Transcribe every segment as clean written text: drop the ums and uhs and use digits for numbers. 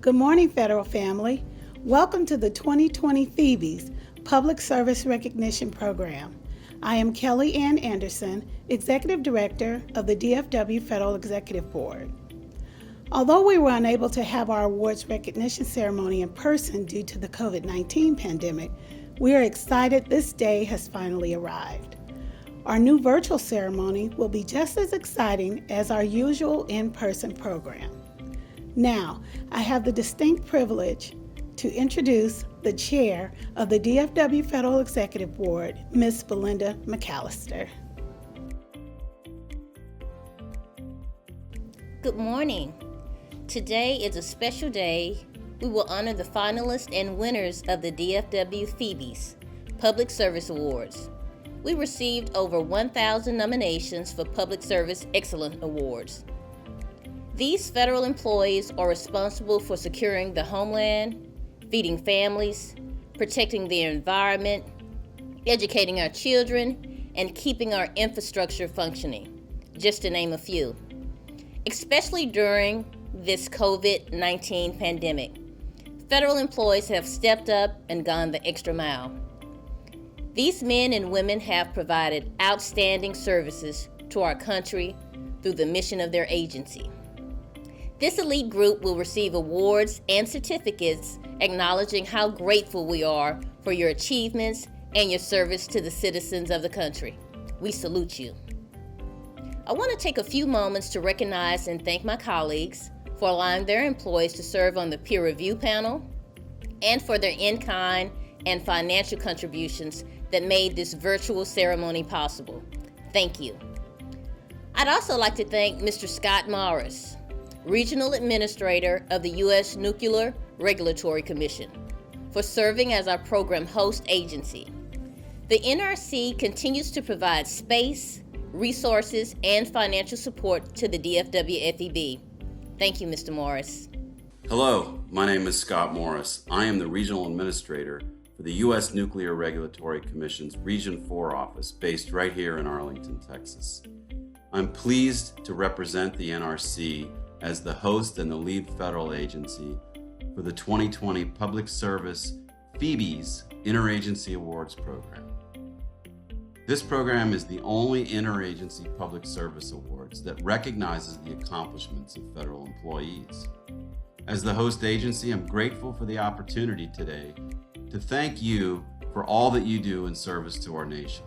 Good morning, Federal family. Welcome to the 2020 FEBies Public Service Recognition Program. I am Kelly Ann Anderson, Executive Director of the DFW Federal Executive Board. Although we were unable to have our awards recognition ceremony in person due to the COVID-19 pandemic, we are excited this day has finally arrived. Our new virtual ceremony will be just as exciting as our usual in-person program. Now, I have the distinct privilege to introduce the chair of the DFW Federal Executive Board, Ms. Belinda McAllister. Good morning. Today is a special day. We will honor the finalists and winners of the DFW FEBies Public Service Awards. We received over 1,000 nominations for Public Service Excellence Awards. These federal employees are responsible for securing the homeland, feeding families, protecting the environment, educating our children, and keeping our infrastructure functioning, just to name a few. Especially during this COVID-19 pandemic, federal employees have stepped up and gone the extra mile. These men and women have provided outstanding services to our country through the mission of their agency. This elite group will receive awards and certificates acknowledging how grateful we are for your achievements and your service to the citizens of the country. We salute you. I want to take a few moments to recognize and thank my colleagues for allowing their employees to serve on the peer review panel and for their in-kind and financial contributions that made this virtual ceremony possible. Thank you. I'd also like to thank Mr. Scott Morris, Regional Administrator of the U.S. Nuclear Regulatory Commission, for serving as our program host agency. The NRC continues to provide space, resources, and financial support to the DFW FEB. Thank you, Mr. Morris. Hello, my name is Scott Morris. I am the Regional Administrator for the U.S. Nuclear Regulatory Commission's Region 4 office based right here in Arlington, Texas. I'm pleased to represent the NRC as the host and the lead federal agency for the 2020 Public Service FEBies Interagency Awards Program. This program is the only interagency public service awards that recognizes the accomplishments of federal employees. As the host agency, I'm grateful for the opportunity today to thank you for all that you do in service to our nation.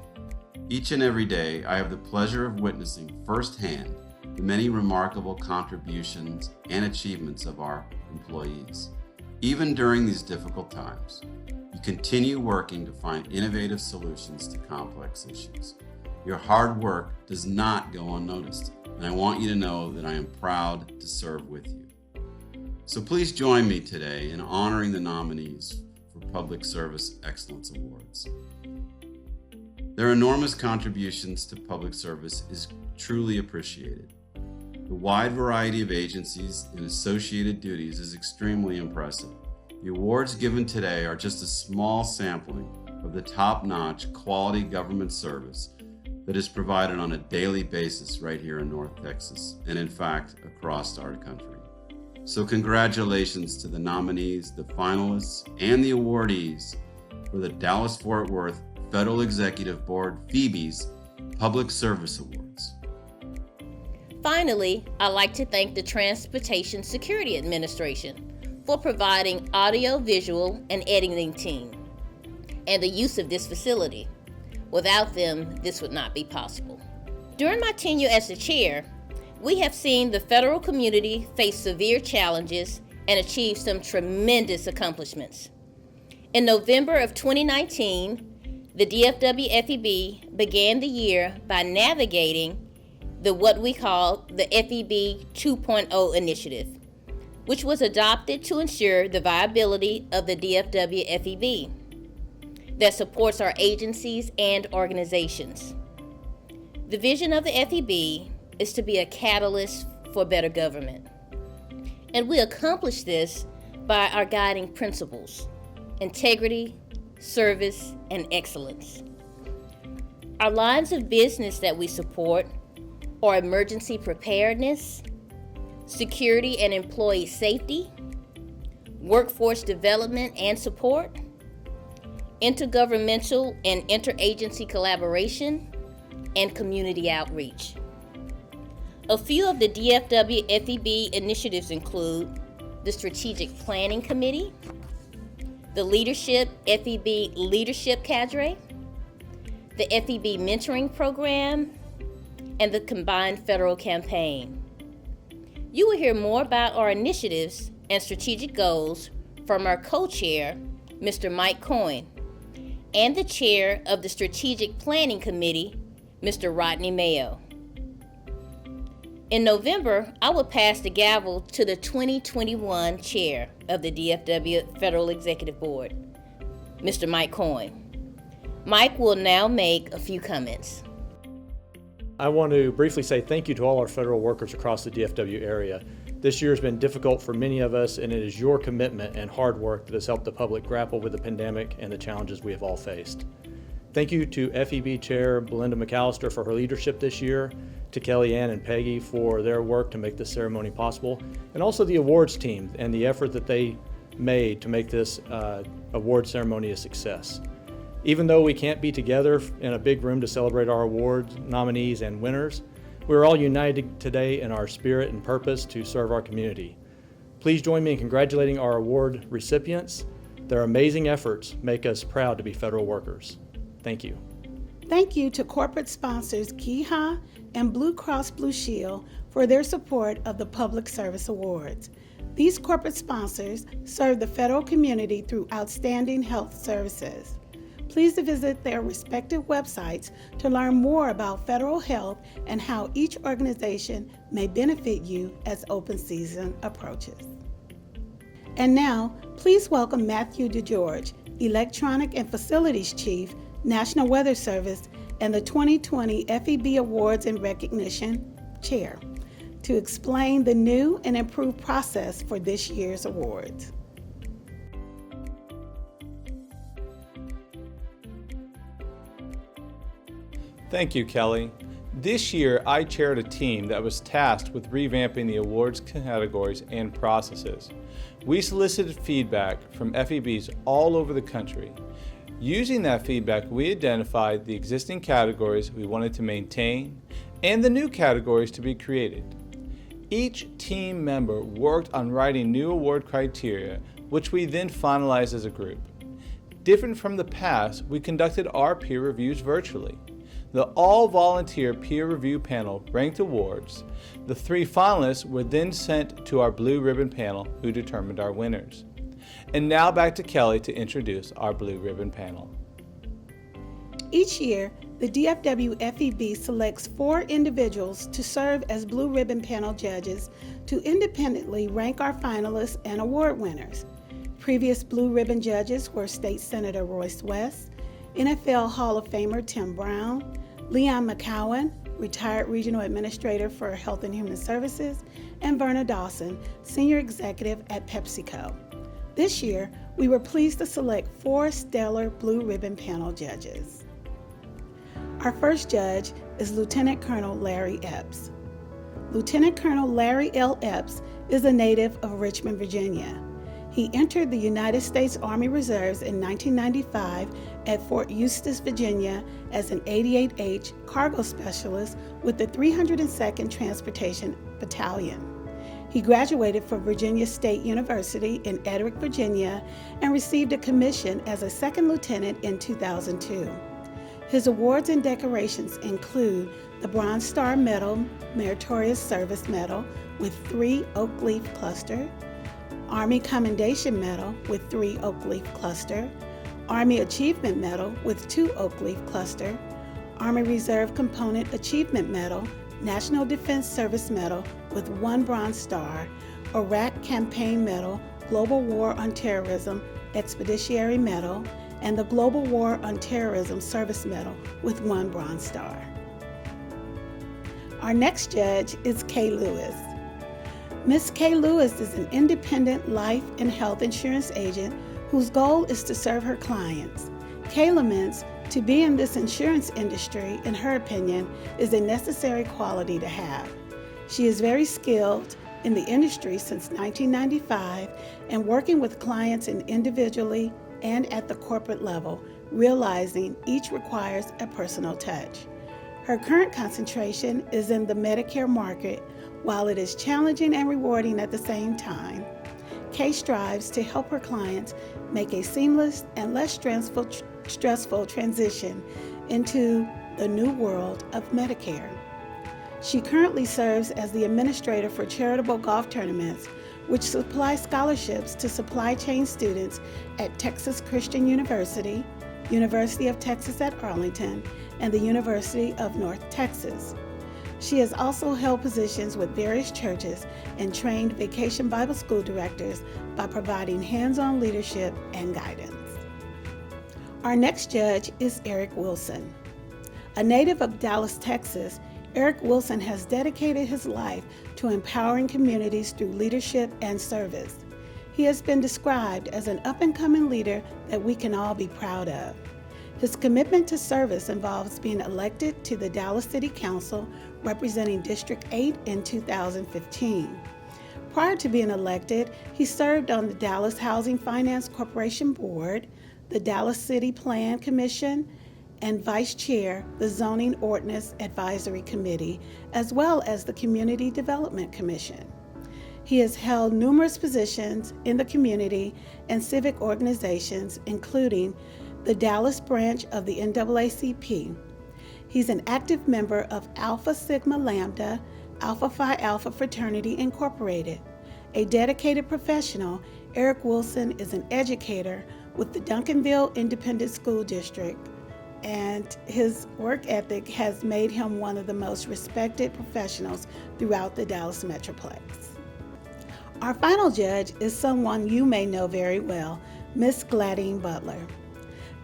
Each and every day, I have the pleasure of witnessing firsthand the many remarkable contributions and achievements of our employees. Even during these difficult times, you continue working to find innovative solutions to complex issues. Your hard work does not go unnoticed, and I want you to know that I am proud to serve with you. So please join me today in honoring the nominees for Public Service Excellence Awards. Their enormous contributions to public service is truly appreciated. The wide variety of agencies and associated duties is extremely impressive. The awards given today are just a small sampling of the top-notch quality government service that is provided on a daily basis right here in North Texas, and in fact, across our country. So congratulations to the nominees, the finalists, and the awardees for the Dallas-Fort Worth Federal Executive Board FEBies Public Service Awards. Finally, I'd like to thank the Transportation Security Administration for providing audio, visual, and editing team and the use of this facility. Without them, this would not be possible. During my tenure as the chair, we have seen the federal community face severe challenges and achieve some tremendous accomplishments. In November of 2019, the DFW FEB began the year by navigating what we call the FEB 2.0 initiative, which was adopted to ensure the viability of the DFW FEB that supports our agencies and organizations. The vision of the FEB is to be a catalyst for better government. And we accomplish this by our guiding principles: integrity, service, and excellence. Our lines of business that we support are emergency preparedness, security and employee safety, workforce development and support, intergovernmental and interagency collaboration, and community outreach. A few of the DFW FEB initiatives include the Strategic Planning Committee, the Leadership FEB Leadership Cadre, the FEB Mentoring Program, and the Combined Federal Campaign. You will hear more about our initiatives and strategic goals from our co-chair, Mr. Mike Coyne, and the chair of the Strategic Planning Committee, Mr. Rodney Mayo. In November, I will pass the gavel to the 2021 chair of the DFW Federal Executive Board, Mr. Mike Coyne. Mike will now make a few comments. I want to briefly say thank you to all our federal workers across the DFW area. This year has been difficult for many of us, and it is your commitment and hard work that has helped the public grapple with the pandemic and the challenges we have all faced. Thank you to FEB Chair Belinda McAllister for her leadership this year, to Kellyanne and Peggy for their work to make this ceremony possible, and also the awards team and the effort that they made to make this award ceremony a success. Even though we can't be together in a big room to celebrate our awards, nominees, and winners, we're all united today in our spirit and purpose to serve our community. Please join me in congratulating our award recipients. Their amazing efforts make us proud to be federal workers. Thank you. Thank you to corporate sponsors KIHA and Blue Cross Blue Shield for their support of the Public Service Awards. These corporate sponsors serve the federal community through outstanding health services. Please visit their respective websites to learn more about federal health and how each organization may benefit you as open season approaches. And now, please welcome Matthew DeGeorge, Electronic and Facilities Chief, National Weather Service, and the 2020 FEB Awards and Recognition Chair, to explain the new and improved process for this year's awards. Thank you, Kelly. This year, I chaired a team that was tasked with revamping the awards categories and processes. We solicited feedback from FEBies all over the country. Using that feedback, we identified the existing categories we wanted to maintain and the new categories to be created. Each team member worked on writing new award criteria, which we then finalized as a group. Different from the past, we conducted our peer reviews virtually. The all-volunteer peer review panel ranked awards. The 3 finalists were then sent to our blue ribbon panel, who determined our winners. And now back to Kelly to introduce our blue ribbon panel. Each year, the DFW FEB selects 4 individuals to serve as blue ribbon panel judges to independently rank our finalists and award winners. Previous blue ribbon judges were State Senator Royce West, NFL Hall of Famer Tim Brown, Leon McCowan, retired Regional Administrator for Health and Human Services, and Verna Dawson, Senior Executive at PepsiCo. This year, we were pleased to select 4 stellar blue ribbon panel judges. Our first judge is Lieutenant Colonel Larry Epps. Lieutenant Colonel Larry L. Epps is a native of Richmond, Virginia. He entered the United States Army Reserves in 1995 at Fort Eustis, Virginia as an 88H cargo specialist with the 302nd Transportation Battalion. He graduated from Virginia State University in Ederick, Virginia, and received a commission as a second lieutenant in 2002. His awards and decorations include the Bronze Star Medal, Meritorious Service Medal with 3 oak leaf cluster, Army Commendation Medal with 3 oak leaf cluster, Army Achievement Medal with 2 oak leaf cluster, Army Reserve Component Achievement Medal, National Defense Service Medal with 1 Bronze Star, Iraq Campaign Medal, Global War on Terrorism Expeditionary Medal, and the Global War on Terrorism Service Medal with 1 Bronze Star. Our next judge is Kay Lewis. Ms. Kay Lewis is an independent life and health insurance agent whose goal is to serve her clients. Kay laments to be in this insurance industry, in her opinion, is a necessary quality to have. She is very skilled in the industry since 1995 and working with clients individually and at the corporate level, realizing each requires a personal touch. Her current concentration is in the Medicare market. While it is challenging and rewarding at the same time, Kay strives to help her clients make a seamless and less stressful transition into the new world of Medicare. She currently serves as the administrator for charitable golf tournaments, which supply scholarships to supply chain students at Texas Christian University, University of Texas at Arlington, and the University of North Texas. She has also held positions with various churches and trained Vacation Bible School directors by providing hands-on leadership and guidance. Our next judge is Eric Wilson. A native of Dallas, Texas, Eric Wilson has dedicated his life to empowering communities through leadership and service. He has been described as an up-and-coming leader that we can all be proud of. His commitment to service involves being elected to the Dallas City Council, representing District 8 in 2015. Prior to being elected, he served on the Dallas Housing Finance Corporation Board, the Dallas City Plan Commission, and Vice Chair, the Zoning Ordinance Advisory Committee, as well as the Community Development Commission. He has held numerous positions in the community and civic organizations, including the Dallas branch of the NAACP. He's an active member of Alpha Sigma Lambda, Alpha Phi Alpha Fraternity Incorporated. A dedicated professional, Eric Wilson is an educator with the Duncanville Independent School District, and his work ethic has made him one of the most respected professionals throughout the Dallas Metroplex. Our final judge is someone you may know very well, Miss Gladine Butler.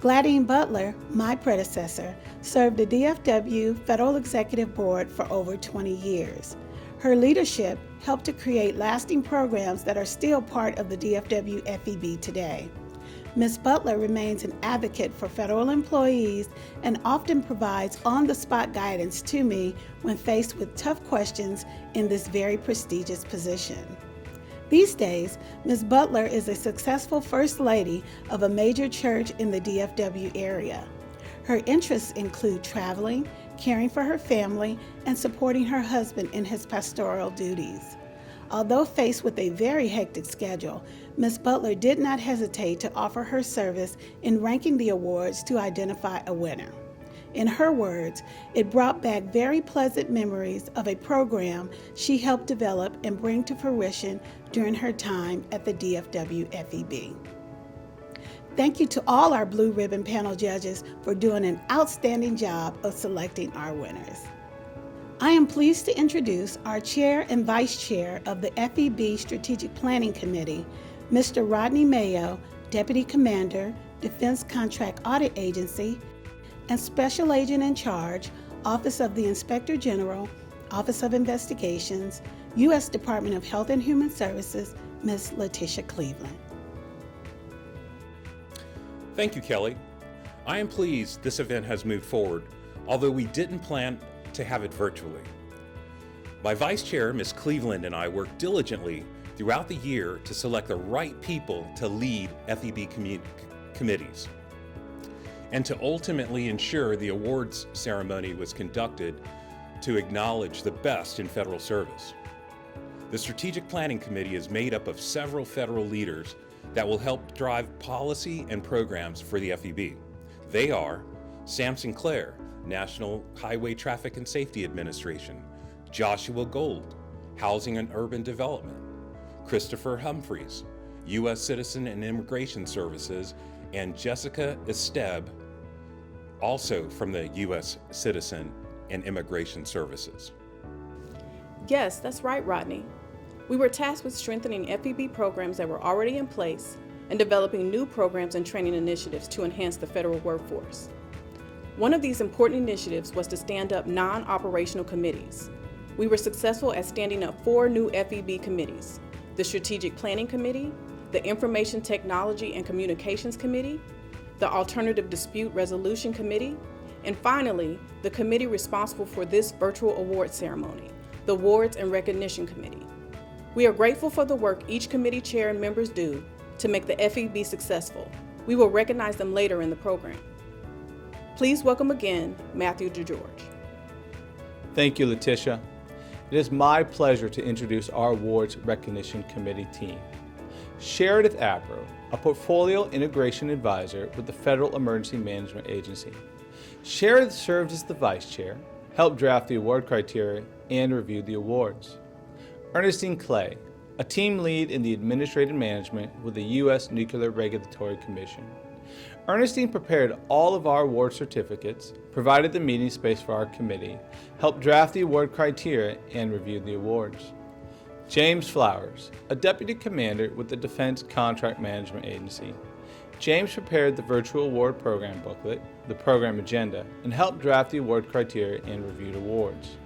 Gladine Butler, my predecessor, served the DFW Federal Executive Board for over 20 years. Her leadership helped to create lasting programs that are still part of the DFW FEB today. Ms. Butler remains an advocate for federal employees and often provides on-the-spot guidance to me when faced with tough questions in this very prestigious position. These days, Ms. Butler is a successful First Lady of a major church in the DFW area. Her interests include traveling, caring for her family, and supporting her husband in his pastoral duties. Although faced with a very hectic schedule, Ms. Butler did not hesitate to offer her service in ranking the awards to identify a winner. In her words, it brought back very pleasant memories of a program she helped develop and bring to fruition during her time at the DFW FEB. Thank you to all our Blue Ribbon panel judges for doing an outstanding job of selecting our winners. I am pleased to introduce our Chair and Vice Chair of the FEB Strategic Planning Committee, Mr. Rodney Mayo, Deputy Commander, Defense Contract Audit Agency, and Special Agent in Charge, Office of the Inspector General, Office of Investigations, U.S. Department of Health and Human Services, Ms. Letitia Cleveland. Thank you, Kelly. I am pleased this event has moved forward, although we didn't plan to have it virtually. My Vice Chair, Ms. Cleveland, and I worked diligently throughout the year to select the right people to lead FEB committees, and to ultimately ensure the awards ceremony was conducted to acknowledge the best in federal service. The Strategic Planning Committee is made up of several federal leaders that will help drive policy and programs for the FEB. They are Sam Sinclair, National Highway Traffic and Safety Administration, Joshua Gold, Housing and Urban Development, Christopher Humphreys, U.S. Citizen and Immigration Services, and Jessica Esteb, also from the U.S. Citizen and Immigration Services. Yes, that's right, Rodney. We were tasked with strengthening FEB programs that were already in place and developing new programs and training initiatives to enhance the federal workforce. One of these important initiatives was to stand up non-operational committees. We were successful at standing up 4 new FEB committees: the Strategic Planning Committee, the Information Technology and Communications Committee, the Alternative Dispute Resolution Committee, and finally, the committee responsible for this virtual award ceremony, the Awards and Recognition Committee. We are grateful for the work each committee chair and members do to make the FEB successful. We will recognize them later in the program. Please welcome again Matthew DeGeorge. Thank you, Letitia. It is my pleasure to introduce our awards recognition committee team. Sheridith Abro, a portfolio integration advisor with the Federal Emergency Management Agency. Sheridith served as the vice chair, helped draft the award criteria, and reviewed the awards. Ernestine Clay, a team lead in the administrative management with the U.S. Nuclear Regulatory Commission. Ernestine prepared all of our award certificates, provided the meeting space for our committee, helped draft the award criteria, and reviewed the awards. James Flowers, a deputy commander with the Defense Contract Management Agency. James prepared the virtual award program booklet, the program agenda, and helped draft the award criteria and reviewed awards.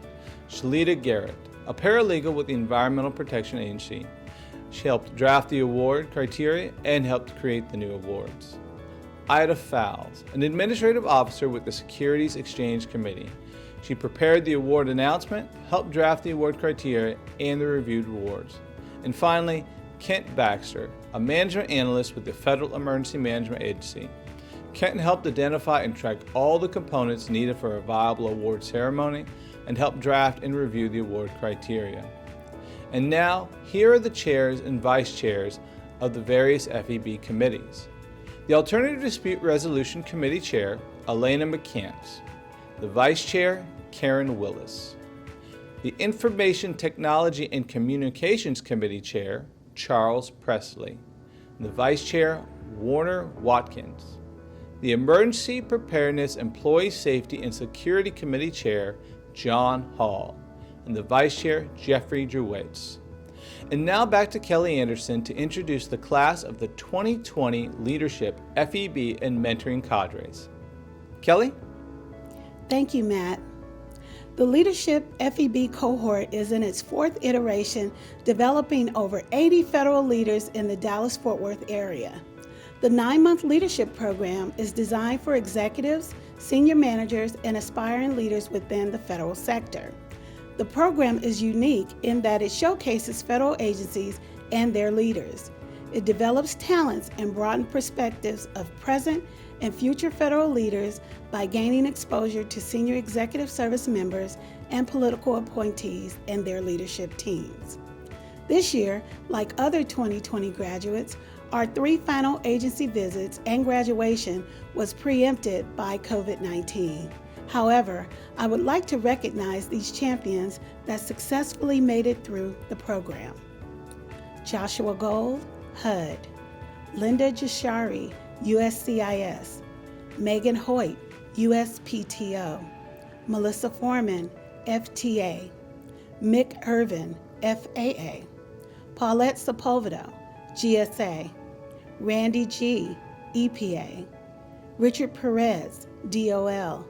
Shalita Garrett, a paralegal with the Environmental Protection Agency. She helped draft the award criteria and helped create the new awards. Ida Fowles, an administrative officer with the Securities Exchange Committee. She prepared the award announcement, helped draft the award criteria and the reviewed awards. And finally, Kent Baxter, a management analyst with the Federal Emergency Management Agency. Kent helped identify and track all the components needed for a viable award ceremony and helped draft and review the award criteria. And now, here are the chairs and vice chairs of the various FEB committees. The Alternative Dispute Resolution Committee Chair, Elena McCants. The Vice Chair, Karen Willis. The Information Technology and Communications Committee Chair, Charles Presley. And the Vice Chair, Warner Watkins. The Emergency Preparedness, Employee Safety and Security Committee Chair, John Hall. And the Vice Chair, Jeffrey Drewitz. And now back to Kelly Anderson to introduce the class of the 2020 Leadership FEB and Mentoring Cadres. Kelly? Thank you, Matt. The Leadership FEB cohort is in its fourth iteration, developing over 80 federal leaders in the Dallas-Fort Worth area. The 9-month leadership program is designed for executives, senior managers, and aspiring leaders within the federal sector. The program is unique in that it showcases federal agencies and their leaders. It develops talents and broadens perspectives of present and future federal leaders by gaining exposure to senior executive service members and political appointees and their leadership teams. This year, like other 2020 graduates, our 3 final agency visits and graduation was preempted by COVID-19. However, I would like to recognize these champions that successfully made it through the program. Joshua Gold, HUD. Linda Jashari, USCIS. Megan Hoyt, USPTO. Melissa Foreman, FTA. Mick Irvin, FAA. Paulette Sepulveda, GSA. Randy G., EPA. Richard Perez, DOL.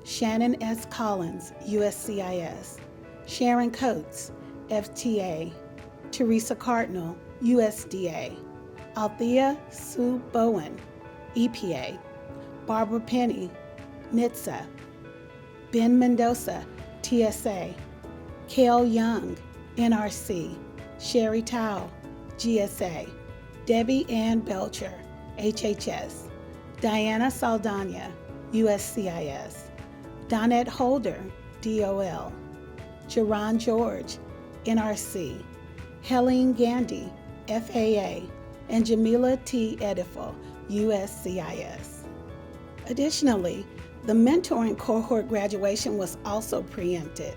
Shannon S. Collins, USCIS. Sharon Coates, FTA. Teresa Cardinal, USDA. Althea Sue Bowen, EPA. Barbara Penny, NHTSA. Ben Mendoza, TSA. Kale Young, NRC. Sherry Tao, GSA. Debbie Ann Belcher, HHS. Diana Saldana, USCIS. Donette Holder, DOL. Jerron George, NRC. Helene Gandy, FAA. And Jamila T. Edifel, USCIS. Additionally, the mentoring cohort graduation was also preempted.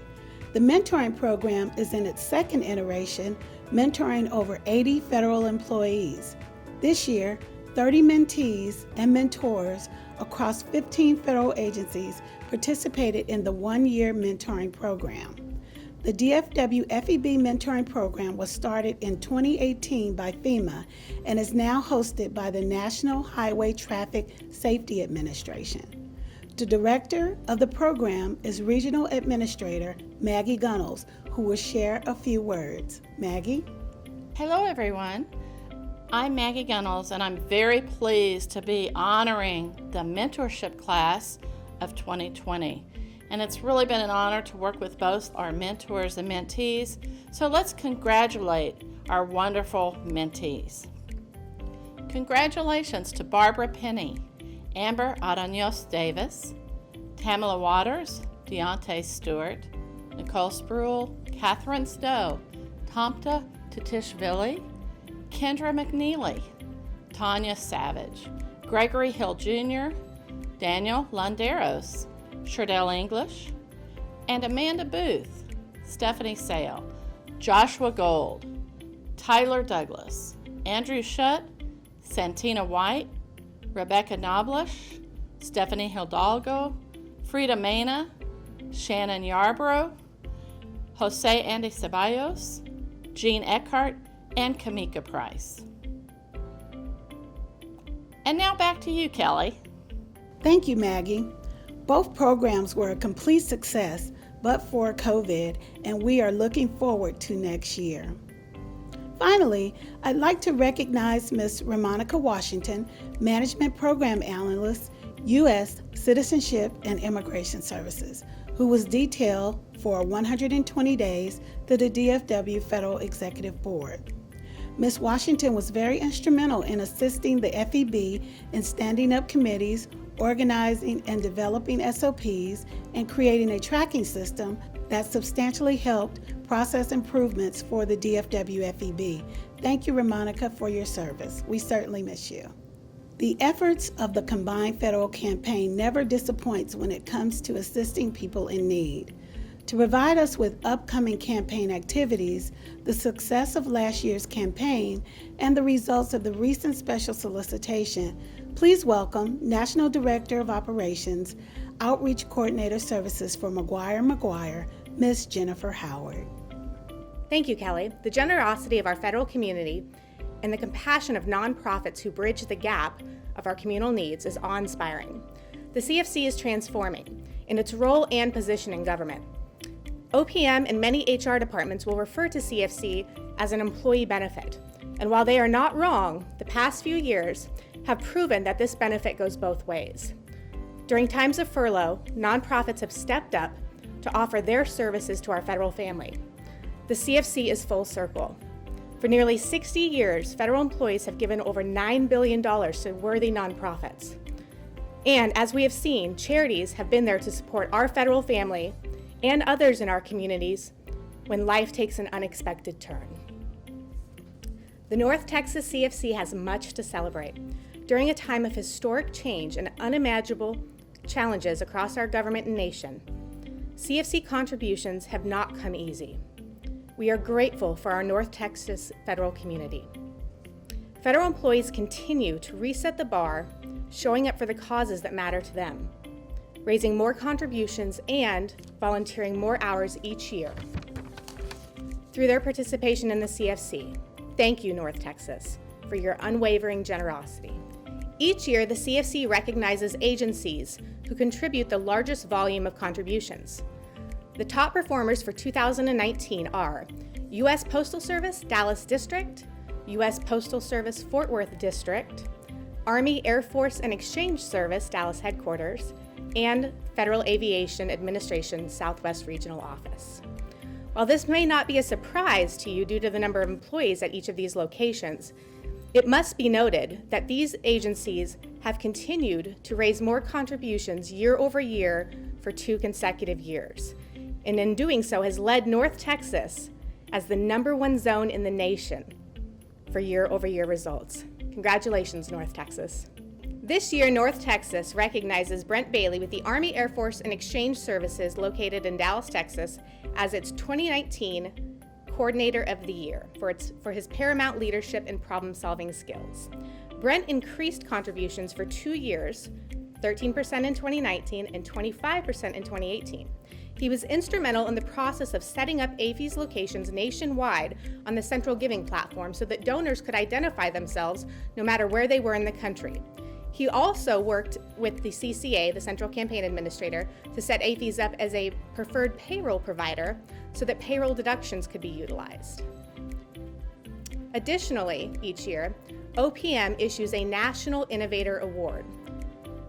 The mentoring program is in its second iteration, mentoring over 80 federal employees. This year, 30 mentees and mentors across 15 federal agencies participated in the one-year mentoring program. The DFW FEB mentoring program was started in 2018 by FEMA and is now hosted by the National Highway Traffic Safety Administration. The director of the program is Regional Administrator Maggie Gunnels, who will share a few words. Maggie? Hello, everyone. I'm Maggie Gunnels, and I'm very pleased to be honoring the mentorship class of 2020. and it's really been an honor to work with both our mentors and mentees. So let's congratulate our wonderful mentees. Congratulations to Barbara Penny, Amber Araños Davis, Tamala Waters, Deontay Stewart, Nicole Spruill, Catherine Stowe, Tomta Tatishvili, Kendra McNeely, Tanya Savage, Gregory Hill Jr., Daniel Landeros, Sherdell English, and Amanda Booth, Stephanie Sale, Joshua Gold, Tyler Douglas, Andrew Shutt, Santina White, Rebecca Noblish, Stephanie Hidalgo, Frida Mena, Shannon Yarborough, Jose Andy Ceballos, Jean Eckhart, and Kamika Price. And now back to you, Kelly. Thank you, Maggie. Both programs were a complete success, but for COVID, and we are looking forward to next year. Finally, I'd like to recognize Ms. Ramonica Washington, Management Program Analyst, U.S. Citizenship and Immigration Services, who was detailed for 120 days to the DFW Federal Executive Board. Ms. Washington was very instrumental in assisting the FEB in standing up committees, organizing and developing SOPs, and creating a tracking system that substantially helped process improvements for the DFW FEB. Thank you, Ramonica, for your service. We certainly miss you. The efforts of the combined federal campaign never disappoints when it comes to assisting people in need. To provide us with upcoming campaign activities, the success of last year's campaign, and the results of the recent special solicitation, please welcome National Director of Operations, Outreach Coordinator Services for McGuire, Ms. Jennifer Howard. Thank you, Kelly. The generosity of our federal community and the compassion of nonprofits who bridge the gap of our communal needs is awe-inspiring. The CFC is transforming in its role and position in government. OPM and many HR departments will refer to CFC as an employee benefit. And while they are not wrong, the past few years have proven that this benefit goes both ways. During times of furlough, nonprofits have stepped up to offer their services to our federal family. The CFC is full circle. For nearly 60 years, federal employees have given over $9 billion to worthy nonprofits. And as we have seen, charities have been there to support our federal family and others in our communities when life takes an unexpected turn. The North Texas CFC has much to celebrate. During a time of historic change and unimaginable challenges across our government and nation, CFC contributions have not come easy. We are grateful for our North Texas federal community. Federal employees continue to reset the bar, showing up for the causes that matter to them, raising more contributions and volunteering more hours each year. Through their participation in the CFC, thank you, North Texas, for your unwavering generosity. Each year, the CFC recognizes agencies who contribute the largest volume of contributions. The top performers for 2019 are U.S. Postal Service, Dallas District, U.S. Postal Service, Fort Worth District, Army, Air Force, and Exchange Service, Dallas Headquarters, and Federal Aviation Administration, Southwest Regional Office. While this may not be a surprise to you due to the number of employees at each of these locations, it must be noted that these agencies have continued to raise more contributions year over year for 2 consecutive years, and in doing so has led North Texas as the #1 zone in the nation for year-over-year results. Congratulations, North Texas. This year, North Texas recognizes Brent Bailey with the Army, Air Force, and Exchange Services located in Dallas, Texas, as its 2019 Coordinator of the Year for his paramount leadership and problem-solving skills. Brent increased contributions for 2 years, 13% in 2019 and 25% in 2018. He was instrumental in the process of setting up FEBies locations nationwide on the central giving platform so that donors could identify themselves no matter where they were in the country. He also worked with the CCA, the Central Campaign Administrator, to set FEBies up as a preferred payroll provider so that payroll deductions could be utilized. Additionally, each year, OPM issues a National Innovator Award.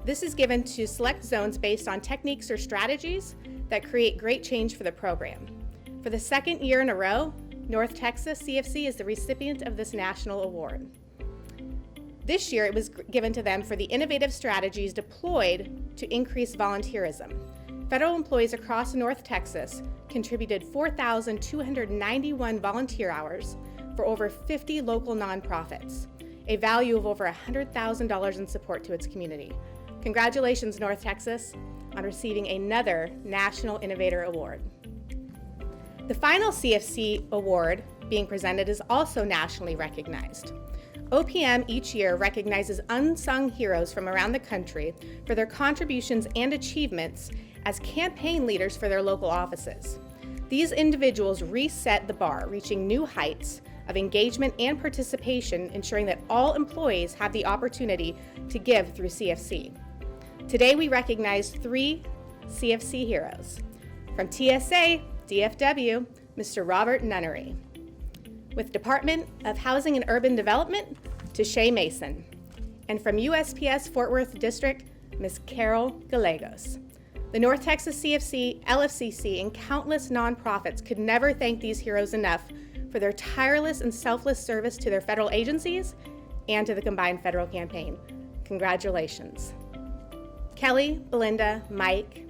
This is given to select zones based on techniques or strategies that create great change for the program. For the second year in a row, North Texas CFC is the recipient of this national award. This year, it was given to them for the innovative strategies deployed to increase volunteerism. Federal employees across North Texas contributed 4,291 volunteer hours for over 50 local nonprofits, a value of over $100,000 in support to its community. Congratulations, North Texas, on receiving another National Innovator Award. The final CFC award being presented is also nationally recognized. OPM each year recognizes unsung heroes from around the country for their contributions and achievements as campaign leaders for their local offices. These individuals reset the bar, reaching new heights of engagement and participation, ensuring that all employees have the opportunity to give through CFC. Today we recognize 3 CFC heroes. From TSA, DFW, Mr. Robert Nunnery. With Department of Housing and Urban Development, Tashay Mason. And from USPS Fort Worth District, Ms. Carol Gallegos. The North Texas CFC, LFCC, and countless nonprofits could never thank these heroes enough for their tireless and selfless service to their federal agencies and to the combined federal campaign. Congratulations. Kelly, Belinda, Mike,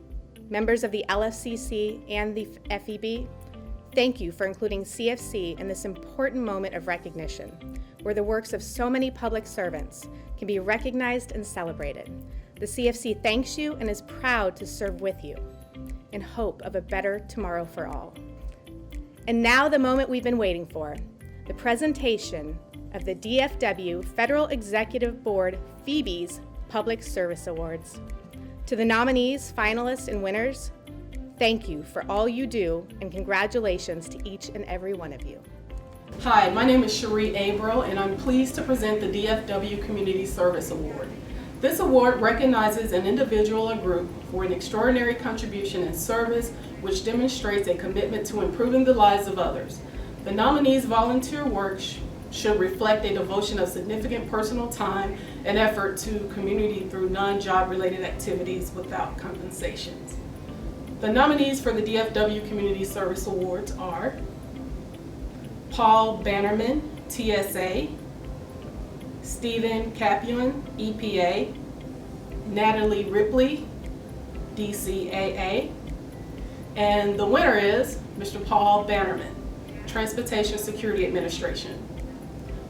members of the LFCC and the FEB, thank you for including CFC in this important moment of recognition, where the works of so many public servants can be recognized and celebrated. The CFC thanks you and is proud to serve with you in hope of a better tomorrow for all. And now the moment we've been waiting for, the presentation of the DFW Federal Executive Board FEBies Public Service Awards. To the nominees, finalists, and winners, thank you for all you do, and congratulations to each and every one of you. Hi, my name is Cherie Abreu, and I'm pleased to present the DFW Community Service Award. This award recognizes an individual or group for an extraordinary contribution and service which demonstrates a commitment to improving the lives of others. The nominees' volunteer work should reflect a devotion of significant personal time and effort to community through non-job related activities without compensations. The nominees for the DFW Community Service Awards are Paul Bannerman, TSA, Stephen Capuan, EPA, Natalie Ripley, DCAA, and the winner is Mr. Paul Bannerman, Transportation Security Administration.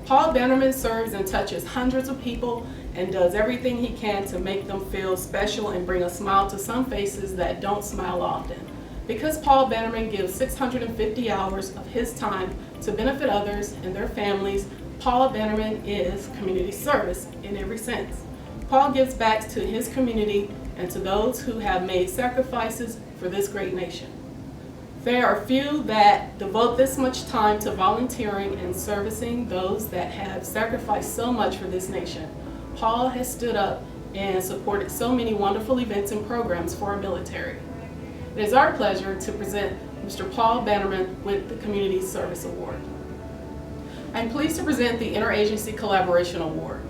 Paul Bannerman serves and touches hundreds of people and does everything he can to make them feel special and bring a smile to some faces that don't smile often. Because Paul Bannerman gives 650 hours of his time to benefit others and their families, Paul Bannerman is community service in every sense. Paul gives back to his community and to those who have made sacrifices for this great nation. There are few that devote this much time to volunteering and servicing those that have sacrificed so much for this nation. Paul has stood up and supported so many wonderful events and programs for our military. It is our pleasure to present Mr. Paul Bannerman with the Community Service Award. I'm pleased to present the Interagency Collaboration Award.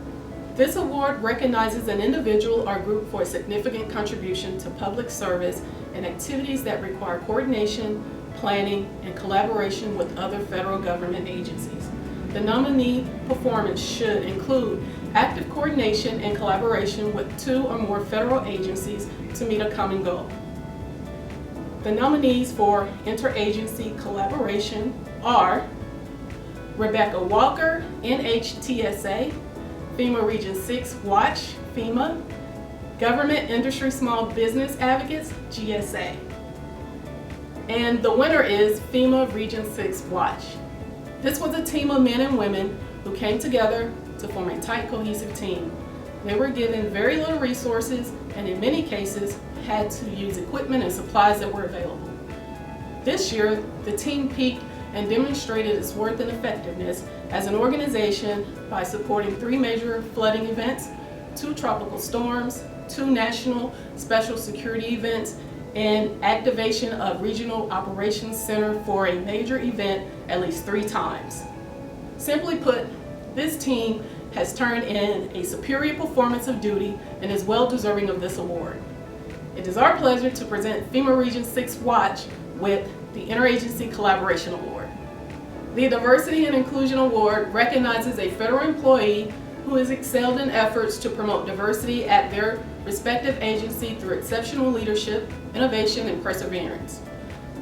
This award recognizes an individual or group for a significant contribution to public service and activities that require coordination, planning, and collaboration with other federal government agencies. The nominee performance should include active coordination and collaboration with 2 or more federal agencies to meet a common goal. The nominees for interagency collaboration are Rebecca Walker, NHTSA, FEMA Region 6 Watch, FEMA, Government Industry Small Business Advocates, GSA. And the winner is FEMA Region 6 Watch. This was a team of men and women who came together to form a tight, cohesive team. They were given very little resources and in many cases had to use equipment and supplies that were available. This year, the team peaked and demonstrated its worth and effectiveness as an organization by supporting 3 major flooding events, 2 tropical storms, 2 national special security events, and activation of Regional Operations Center for a major event at least 3 times. Simply put, this team has turned in a superior performance of duty and is well deserving of this award. It is our pleasure to present FEMA Region 6 Watch with the Interagency Collaboration Award. The Diversity and Inclusion Award recognizes a federal employee who has excelled in efforts to promote diversity at their respective agency through exceptional leadership, innovation, and perseverance.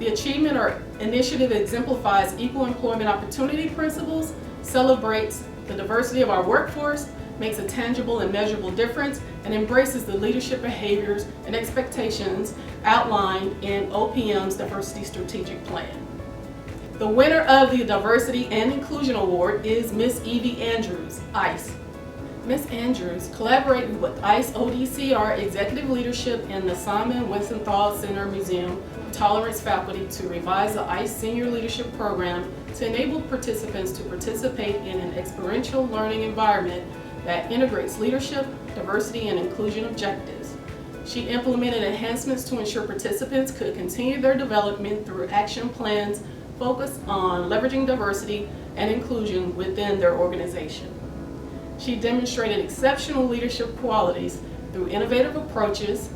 The achievement or initiative exemplifies equal employment opportunity principles, celebrates the diversity of our workforce, makes a tangible and measurable difference, and embraces the leadership behaviors and expectations outlined in OPM's Diversity Strategic Plan. The winner of the Diversity and Inclusion Award is Ms. Evie Andrews, ICE. Ms. Andrews collaborated with ICE ODCR Executive Leadership and the Simon Wiesenthal Center Museum of Tolerance faculty to revise the ICE Senior Leadership Program to enable participants to participate in an experiential learning environment that integrates leadership, diversity, and inclusion objectives. She implemented enhancements to ensure participants could continue their development through action plans focused on leveraging diversity and inclusion within their organization. She demonstrated exceptional leadership qualities through innovative approaches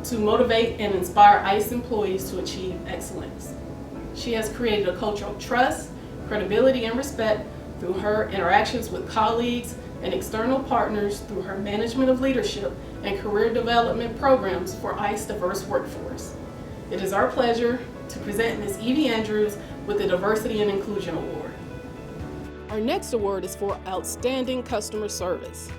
to motivate and inspire ICE employees to achieve excellence. She has created a culture of trust, credibility, and respect through her interactions with colleagues and external partners through her management of leadership and career development programs for ICE diverse workforce. It is our pleasure to present Ms. Evie Andrews with the Diversity and Inclusion Award. Our next award is for Outstanding Customer Service.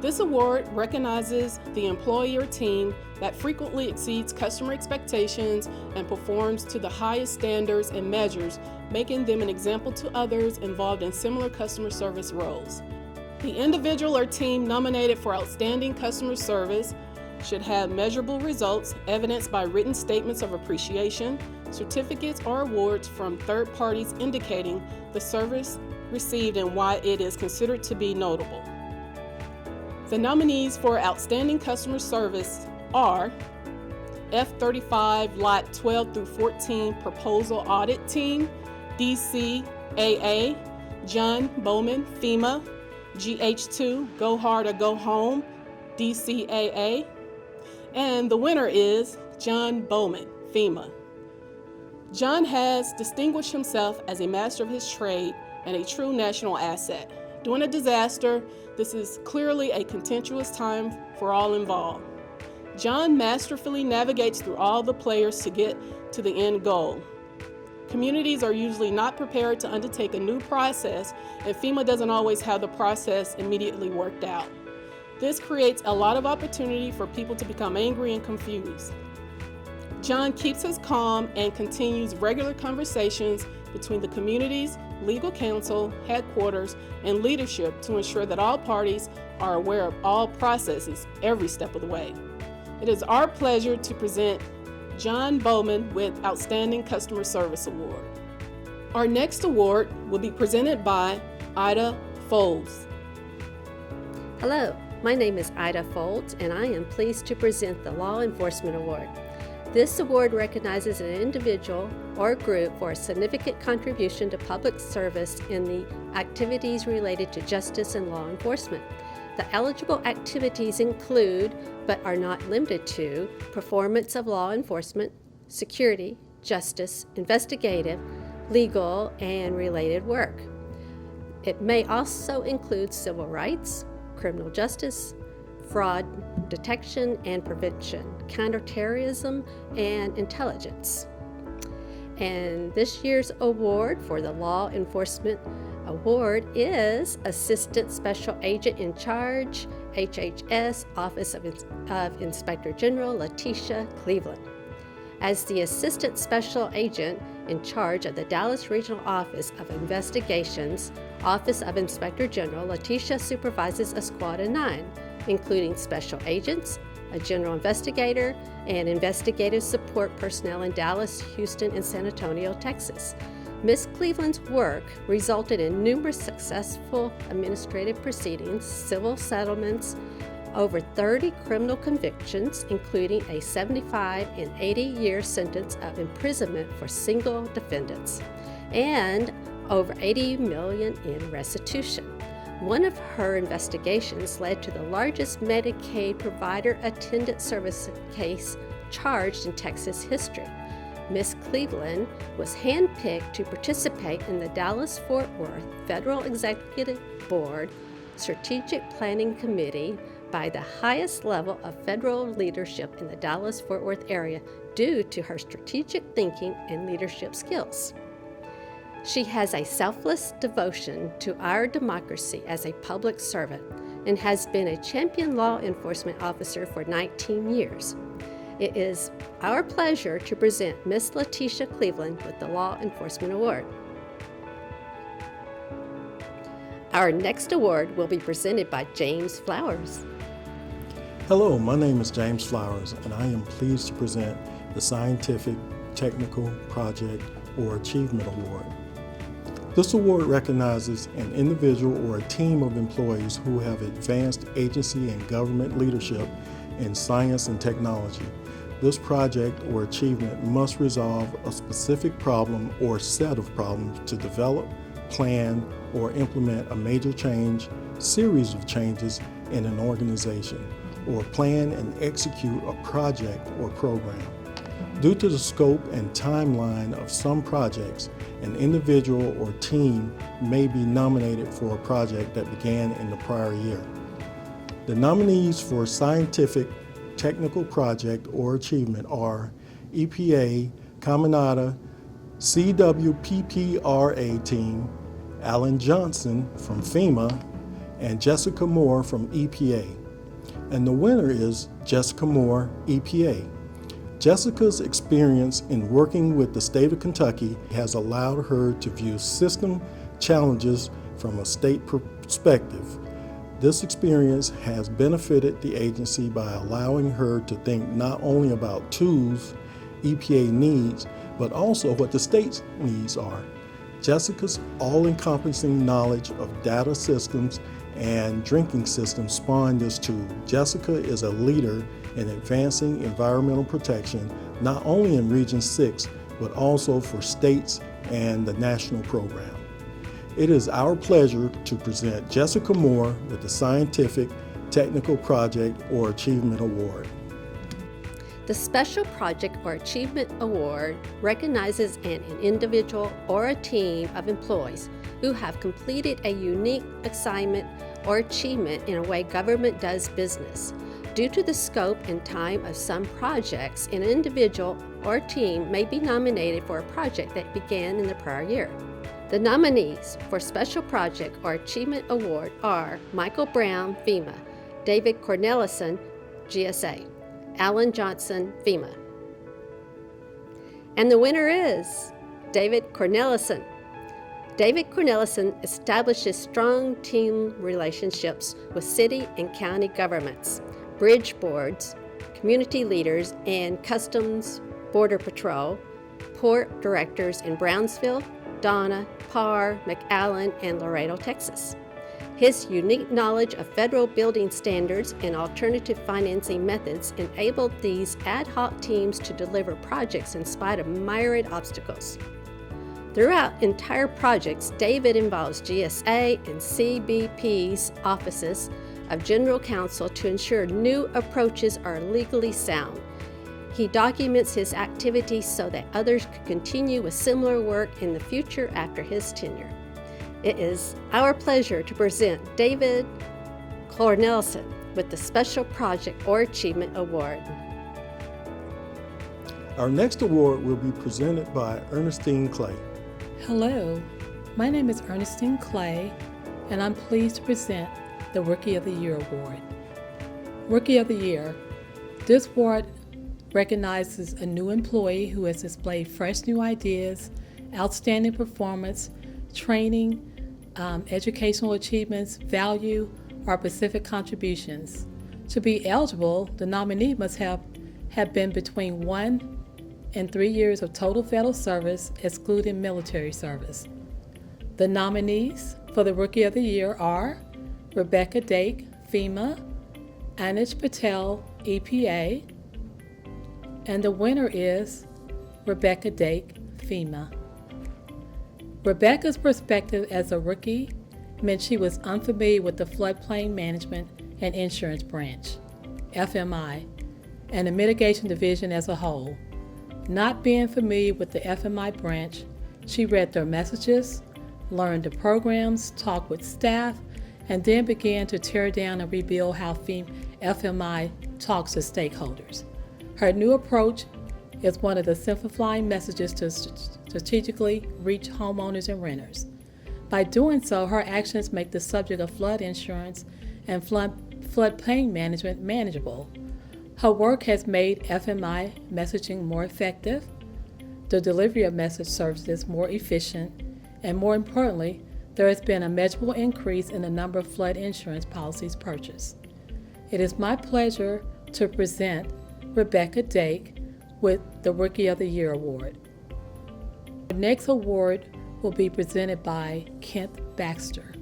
This award recognizes the employee or team that frequently exceeds customer expectations and performs to the highest standards and measures, making them an example to others involved in similar customer service roles. The individual or team nominated for Outstanding Customer Service should have measurable results evidenced by written statements of appreciation, certificates, or awards from third parties indicating the service received and why it is considered to be notable. The nominees for Outstanding Customer Service are F-35 Lot 12 through 14 Proposal Audit Team, DCAA, John Bowman, FEMA, GH2 Go Hard or Go Home, DCAA, and the winner is John Bowman, FEMA. John has distinguished himself as a master of his trade and a true national asset. During a disaster, this is clearly a contentious time for all involved. John masterfully navigates through all the players to get to the end goal. Communities are usually not prepared to undertake a new process, and FEMA doesn't always have the process immediately worked out. This creates a lot of opportunity for people to become angry and confused. John keeps his calm and continues regular conversations between the communities, legal counsel, headquarters, and leadership to ensure that all parties are aware of all processes every step of the way. It is our pleasure to present John Bowman with Outstanding Customer Service Award. Our next award will be presented by Ida Folds. Hello, my name is Ida Folds, and I am pleased to present the Law Enforcement Award. This award recognizes an individual or group for a significant contribution to public service in the activities related to justice and law enforcement. The eligible activities include, but are not limited to, performance of law enforcement, security, justice, investigative, legal, and related work. It may also include civil rights, criminal justice, fraud detection and prevention, counterterrorism, and intelligence. And this year's award for the Law Enforcement Award is Assistant Special Agent in Charge, HHS, Office of Inspector General, Letitia Cleveland. As the Assistant Special Agent in charge of the Dallas Regional Office of Investigations, Office of Inspector General, Letitia supervises a squad of 9, including special agents, a general investigator, and investigative support personnel in Dallas, Houston, and San Antonio, Texas. Ms. Cleveland's work resulted in numerous successful administrative proceedings, civil settlements, over 30 criminal convictions, including a 75 and 80-year sentence of imprisonment for single defendants, and over $80 million in restitution. One of her investigations led to the largest Medicaid provider attendant service case charged in Texas history. Ms. Cleveland was handpicked to participate in the Dallas-Fort Worth Federal Executive Board Strategic Planning Committee by the highest level of federal leadership in the Dallas-Fort Worth area due to her strategic thinking and leadership skills. She has a selfless devotion to our democracy as a public servant and has been a champion law enforcement officer for 19 years. It is our pleasure to present Ms. Letitia Cleveland with the Law Enforcement Award. Our next award will be presented by James Flowers. Hello, my name is James Flowers, and I am pleased to present the Scientific, Technical, Project, or Achievement Award. This award recognizes an individual or a team of employees who have advanced agency and government leadership in science and technology. This project or achievement must resolve a specific problem or set of problems to develop, plan, or implement a major change, series of changes in an organization, or plan and execute a project or program. Due to the scope and timeline of some projects, an individual or team may be nominated for a project that began in the prior year. The nominees for Scientific, Technical Project or Achievement are EPA, Caminata, CWPPRA team, Alan Johnson from FEMA, and Jessica Moore from EPA. And the winner is Jessica Moore, EPA. Jessica's experience in working with the state of Kentucky has allowed her to view system challenges from a state perspective. This experience has benefited the agency by allowing her to think not only about tools EPA needs, but also what the state's needs are. Jessica's all-encompassing knowledge of data systems and drinking systems spawned this tool. Jessica is a leader in advancing environmental protection, not only in Region 6, but also for states and the national program. It is our pleasure to present Jessica Moore with the Scientific, Technical Project or Achievement Award. The Special Project or Achievement Award recognizes an individual or a team of employees who have completed a unique assignment or achievement in a way government does business. Due to the scope and time of some projects, an individual or team may be nominated for a project that began in the prior year. The nominees for Special Project or Achievement Award are Michael Brown, FEMA, David Cornelison, GSA, Alan Johnson, FEMA. And the winner is David Cornelison. David Cornelison establishes strong team relationships with city and county governments, bridge boards, community leaders, and Customs Border Patrol, port directors in Brownsville, Donna, Parr, McAllen, and Laredo, Texas. His unique knowledge of federal building standards and alternative financing methods enabled these ad hoc teams to deliver projects in spite of myriad obstacles. Throughout entire projects, David involves GSA and CBP's offices of General Counsel to ensure new approaches are legally sound. He documents his activities so that others can continue with similar work in the future after his tenure. It is our pleasure to present David Cornelison with the Special Project or Achievement Award. Our next award will be presented by Ernestine Clay. Hello, my name is Ernestine Clay, and I'm pleased to present the Rookie of the Year Award. Rookie of the Year. This award recognizes a new employee who has displayed fresh new ideas, outstanding performance, training, educational achievements, value, or specific contributions. To be eligible, the nominee must have been between 1 and 3 years of total federal service, excluding military service. The nominees for the Rookie of the Year are Rebecca Dake, FEMA, Anish Patel, EPA, and the winner is Rebecca Dake, FEMA. Rebecca's perspective as a rookie meant she was unfamiliar with the floodplain management and insurance branch, FMI, and the mitigation division as a whole. Not being familiar with the FMI branch, she read their messages, learned the programs, talked with staff, and then began to tear down and rebuild how FMI talks to stakeholders. Her new approach is one of the simplifying messages to strategically reach homeowners and renters. By doing so, her actions make the subject of flood insurance and floodplain management manageable. Her work has made FMI messaging more effective, the delivery of message services more efficient, and more importantly, there has been a measurable increase in the number of flood insurance policies purchased. It is my pleasure to present Rebecca Dake with the Rookie of the Year Award. The next award will be presented by Kent Baxter.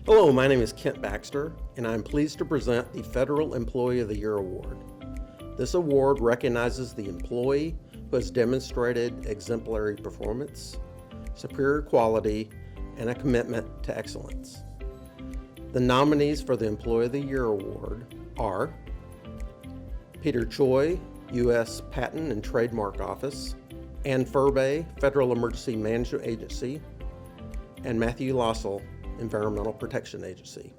Hello, my name is Kent Baxter, and I'm pleased to present the Federal Employee of the Year Award. This award recognizes the employee who has demonstrated exemplary performance, superior quality, and a commitment to excellence. The nominees for the Employee of the Year Award are Peter Choi, U.S. Patent and Trademark Office, and FEBies, Federal Emergency Management Agency, and Matthew Lossell, Environmental Protection Agency.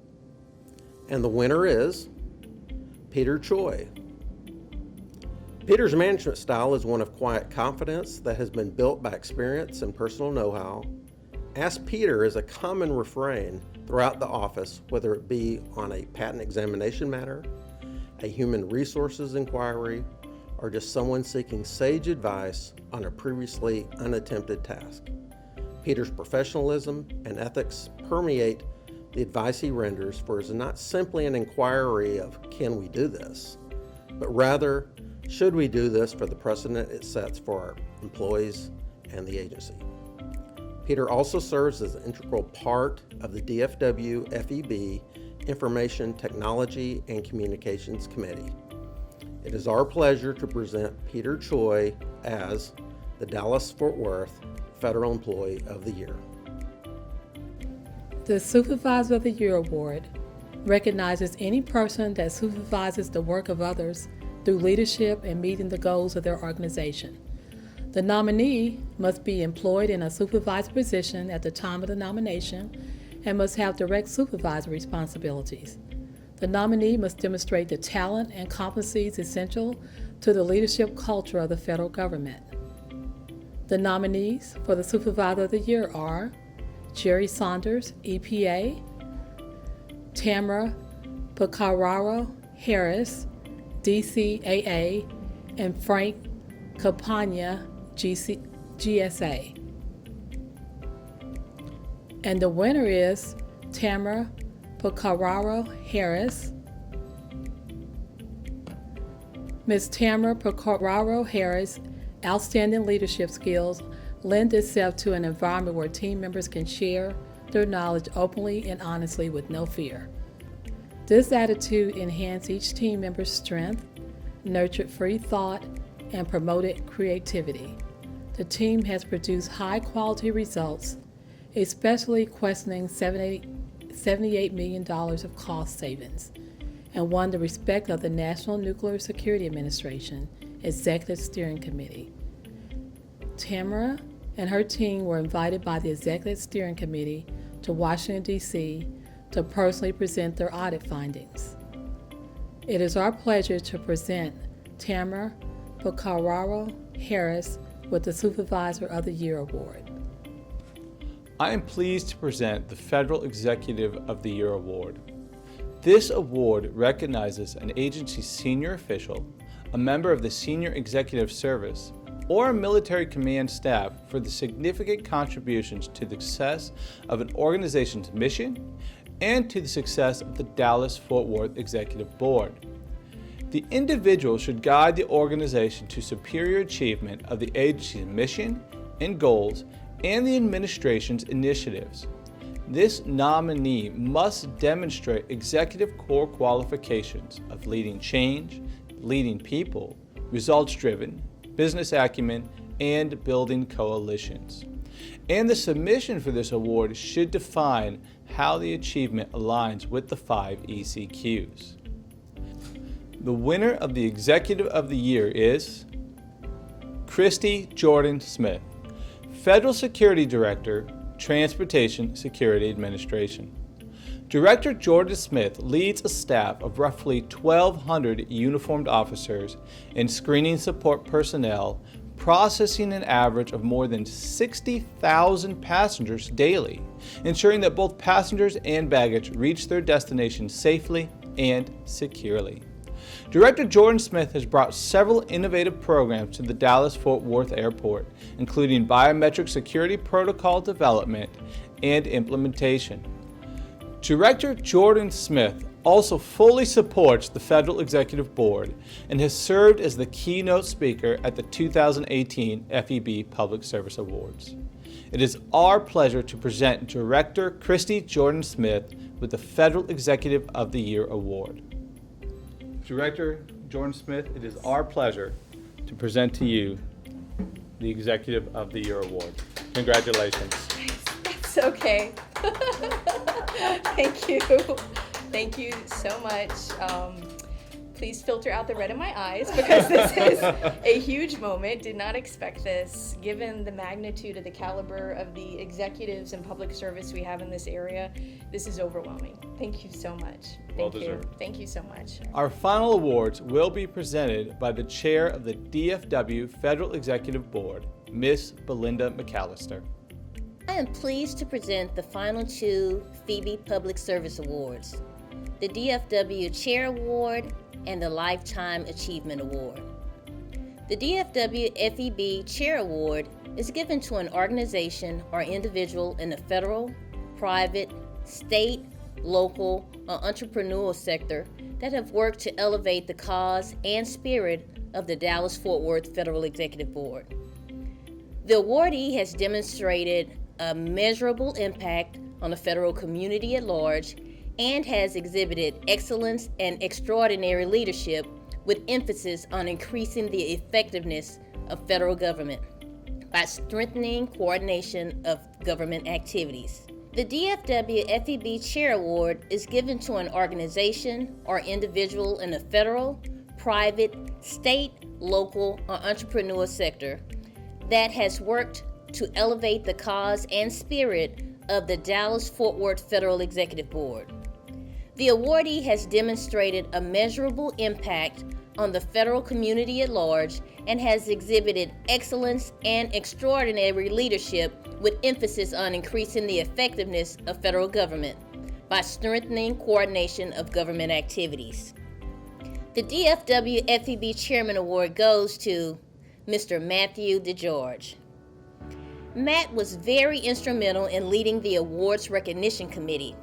And the winner is Peter Choi. Peter's management style is one of quiet confidence that has been built by experience and personal know-how. Ask Peter is a common refrain throughout the office, whether it be on a patent examination matter, a human resources inquiry, or just someone seeking sage advice on a previously unattempted task. Peter's professionalism and ethics permeate the advice he renders, for it is not simply an inquiry of, can we do this? But rather, should we do this for the precedent it sets for our employees and the agency? Peter also serves as an integral part of the DFW FEB Information Technology and Communications Committee. It is our pleasure to present Peter Choi as the Dallas-Fort Worth Federal Employee of the Year. The Supervisor of the Year Award recognizes any person that supervises the work of others through leadership and meeting the goals of their organization. The nominee must be employed in a supervisor position at the time of the nomination and must have direct supervisor responsibilities. The nominee must demonstrate the talent and competencies essential to the leadership culture of the federal government. The nominees for the Supervisor of the Year are Jerry Saunders, EPA, Tamara Pecoraro Harris, DCAA, and Frank Campagna, GSA. And the winner is Tamara Pecoraro Harris. Ms. Tamara Pecoraro Harris' outstanding leadership skills lend itself to an environment where team members can share their knowledge openly and honestly with no fear. This attitude enhanced each team member's strength, nurtured free thought, and promoted creativity. The team has produced high-quality results, especially questioning $78 million of cost savings, and won the respect of the National Nuclear Security Administration Executive Steering Committee. Tamara and her team were invited by the Executive Steering Committee to Washington, D.C. to personally present their audit findings. It is our pleasure to present Tamara Pecoraro Harris with the Supervisor of the Year Award. I am pleased to present the Federal Executive of the Year Award. This award recognizes an agency's senior official, a member of the Senior Executive Service, or a military command staff for the significant contributions to the success of an organization's mission and to the success of the Dallas-Fort Worth Executive Board. The individual should guide the organization to superior achievement of the agency's mission and goals and the administration's initiatives. This nominee must demonstrate executive core qualifications of leading change, leading people, results-driven, business acumen, and building coalitions. And the submission for this award should define how the achievement aligns with the 5 ECQs. The winner of the Executive of the Year is Christy Jordan Smith, Federal Security Director, Transportation Security Administration. Director Jordan Smith leads a staff of roughly 1,200 uniformed officers and screening support personnel, processing an average of more than 60,000 passengers daily, ensuring that both passengers and baggage reach their destination safely and securely. Director Jordan Smith has brought several innovative programs to the Dallas-Fort Worth Airport, including biometric security protocol development and implementation. Director Jordan Smith also fully supports the Federal Executive Board and has served as the keynote speaker at the 2018 FEB Public Service Awards. It is our pleasure to present Director Christy Jordan Smith with the Federal Executive of the Year Award. Director Jordan Smith, it is our pleasure to present to you the Executive of the Year Award. Congratulations. It's okay. Thank you. Thank you so much. Please filter out the red in my eyes because this is a huge moment. Did not expect this. Given the magnitude of the caliber of the executives and public service we have in this area, this is overwhelming. Thank you so much. Thank you. Thank you so much. Our final awards will be presented by the Chair of the DFW Federal Executive Board, Ms. Belinda McAllister. I am pleased to present the final 2 FEBies Public Service Awards, the DFW Chair Award and the Lifetime Achievement Award. The DFW FEB Chair Award is given to an organization or individual in the federal, private, state, local, or entrepreneurial sector that have worked to elevate the cause and spirit of the Dallas-Fort Worth Federal Executive Board. The awardee has demonstrated a measurable impact on the federal community at large and has exhibited excellence and extraordinary leadership with emphasis on increasing the effectiveness of federal government by strengthening coordination of government activities. The DFW FEB Chair Award is given to an organization or individual in the federal, private, state, local, or entrepreneurial sector that has worked to elevate the cause and spirit of the Dallas-Fort Worth Federal Executive Board. The awardee has demonstrated a measurable impact on the federal community at large and has exhibited excellence and extraordinary leadership with emphasis on increasing the effectiveness of federal government by strengthening coordination of government activities. The DFW FEB Chairman Award goes to Mr. Matthew DeGeorge. Matt was very instrumental in leading the awards recognition committee.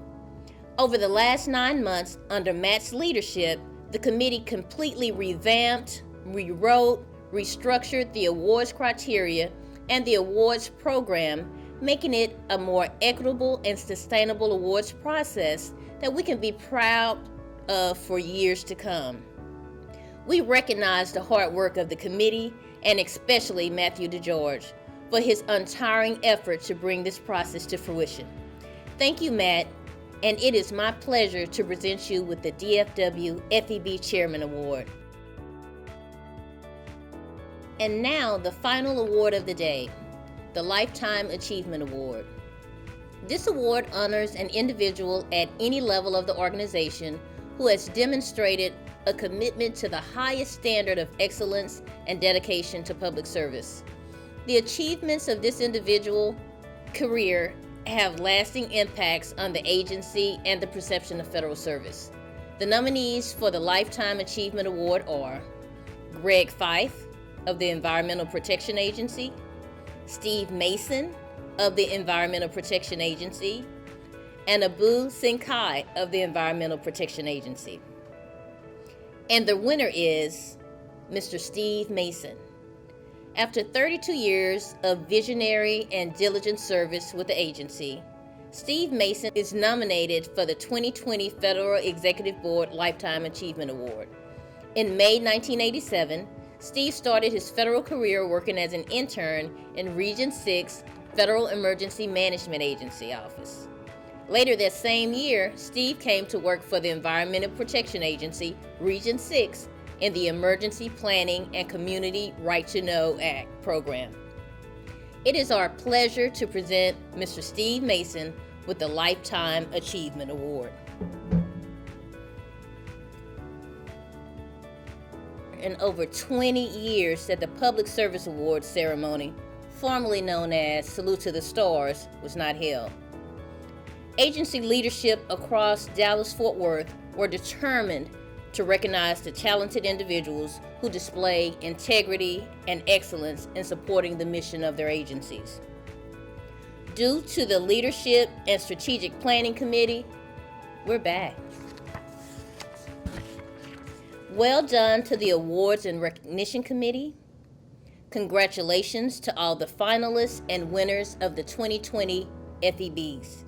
Over the last 9 months, under Matt's leadership, the committee completely revamped, rewrote, restructured the awards criteria and the awards program, making it a more equitable and sustainable awards process that we can be proud of for years to come. We recognize the hard work of the committee and especially Matthew DeGeorge for his untiring effort to bring this process to fruition. Thank you, Matt, and it is my pleasure to present you with the DFW FEB Chairman Award. And now the final award of the day, the Lifetime Achievement Award. This award honors an individual at any level of the organization who has demonstrated a commitment to the highest standard of excellence and dedication to public service. The achievements of this individual career have lasting impacts on the agency and the perception of federal service. The nominees for the Lifetime Achievement Award are Greg Fife of the Environmental Protection Agency, Steve Mason of the Environmental Protection Agency, and Abu Sinkai of the Environmental Protection Agency. And the winner is Mr. Steve Mason. After 32 years of visionary and diligent service with the agency, Steve Mason is nominated for the 2020 Federal Executive Board Lifetime Achievement Award. In May 1987, Steve started his federal career working as an intern in Region 6 Federal Emergency Management Agency office. Later that same year, Steve came to work for the Environmental Protection Agency, Region 6, in the Emergency Planning and Community Right to Know Act program. It is our pleasure to present Mr. Steve Mason with the Lifetime Achievement Award. In over 20 years that the Public Service Awards ceremony, formerly known as Salute to the Stars, was not held. Agency leadership across Dallas-Fort Worth were determined to recognize the talented individuals who display integrity and excellence in supporting the mission of their agencies. Due to the Leadership and Strategic Planning Committee, we're back. Well done to the Awards and Recognition Committee. Congratulations to all the finalists and winners of the 2020 FEBies.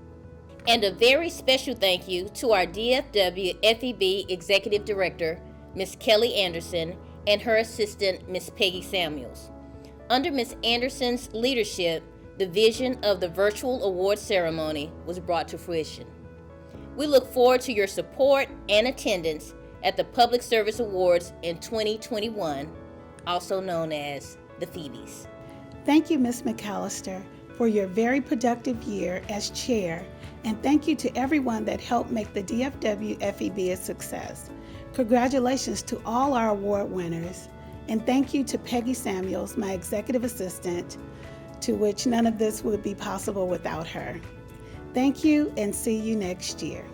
And a very special thank you to our DFW FEB Executive Director, Ms. Kelly Anderson, and her assistant, Ms. Peggy Samuels. Under Ms. Anderson's leadership, the vision of the virtual award ceremony was brought to fruition. We look forward to your support and attendance at the Public Service Awards in 2021, also known as the FEBies. Thank you, Ms. McAllister, for your very productive year as chair, and thank you to everyone that helped make the DFW FEB a success. Congratulations to all our award winners, and thank you to Peggy Samuels, my executive assistant, to which none of this would be possible without her. Thank you, and see you next year.